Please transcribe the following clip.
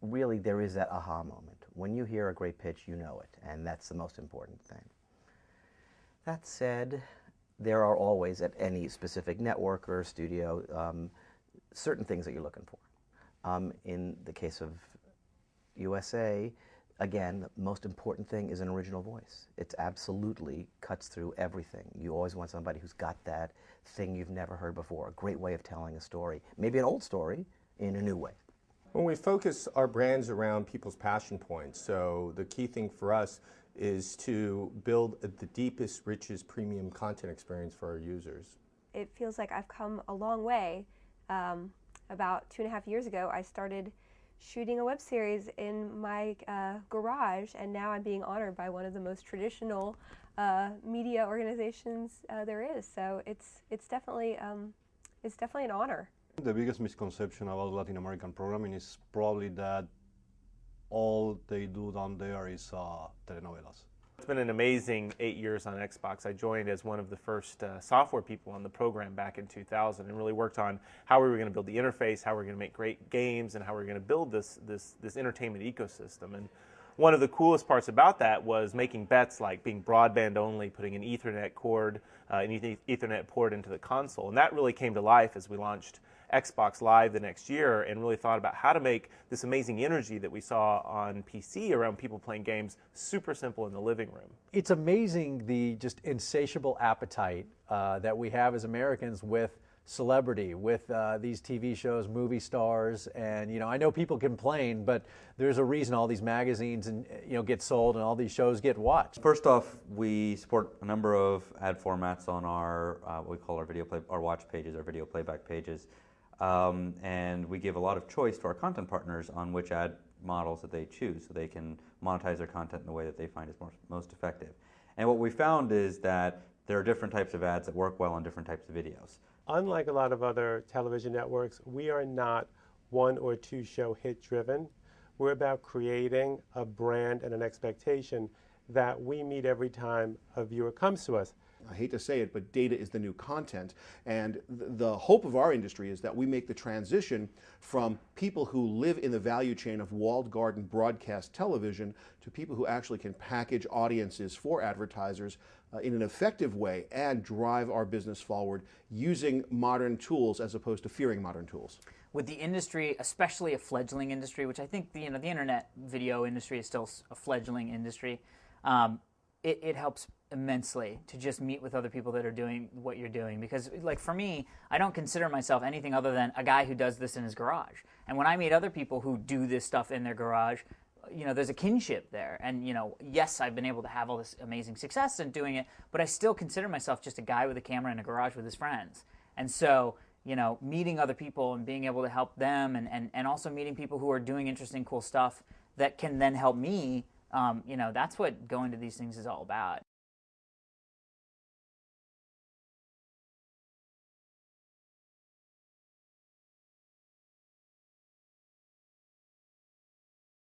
really there is that aha moment. When you hear a great pitch, you know it, and that's the most important thing. That said, there are always, at any specific network or studio, certain things that you're looking for. In the case of USA, again, the most important thing is an original voice. It absolutely cuts through everything. You always want somebody who's got that thing you've never heard before, a great way of telling a story, maybe an old story in a new way. When we focus our brands around people's passion points, so the key thing for us is to build the deepest, richest, premium content experience for our users. It feels like I've come a long way. About 2.5 years ago, I started shooting a web series in my garage, and now I'm being honored by one of the most traditional media organizations there is. So it's definitely an honor. The biggest misconception about Latin American programming is probably that all they do down there is telenovelas. It's been an amazing 8 years on Xbox. I joined as one of the first software people on the program back in 2000 and really worked on how we were going to build the interface, how we were going to make great games, and how we were going to build this entertainment ecosystem. And one of the coolest parts about that was making bets like being broadband only, putting an Ethernet cord, an Ethernet port into the console. And that really came to life as we launched Xbox Live the next year and really thought about how to make this amazing energy that we saw on PC around people playing games super simple in the living room. It's amazing the just insatiable appetite that we have as Americans with celebrity, with these TV shows, movie stars, and I know people complain, but there's a reason all these magazines and get sold and all these shows get watched. First off, we support a number of ad formats on our what we call our watch pages, our video playback pages. And we give a lot of choice to our content partners on which ad models that they choose so they can monetize their content in the way that they find is most effective. And what we found is that there are different types of ads that work well on different types of videos. Unlike a lot of other television networks, we are not one or two show hit driven. We're about creating a brand and an expectation that we meet every time a viewer comes to us. I hate to say it, but data is the new content, and the hope of our industry is that we make the transition from people who live in the value chain of walled garden broadcast television to people who actually can package audiences for advertisers in an effective way and drive our business forward using modern tools as opposed to fearing modern tools. With the industry, especially a fledgling industry, which I think the internet video industry is still a fledgling industry, it helps immensely to just meet with other people that are doing what you're doing. Because, like, for me, I don't consider myself anything other than a guy who does this in his garage. And when I meet other people who do this stuff in their garage, there's a kinship there. And, yes, I've been able to have all this amazing success in doing it, but I still consider myself just a guy with a camera in a garage with his friends. And so, meeting other people and being able to help them and also meeting people who are doing interesting, cool stuff that can then help me, that's what going to these things is all about.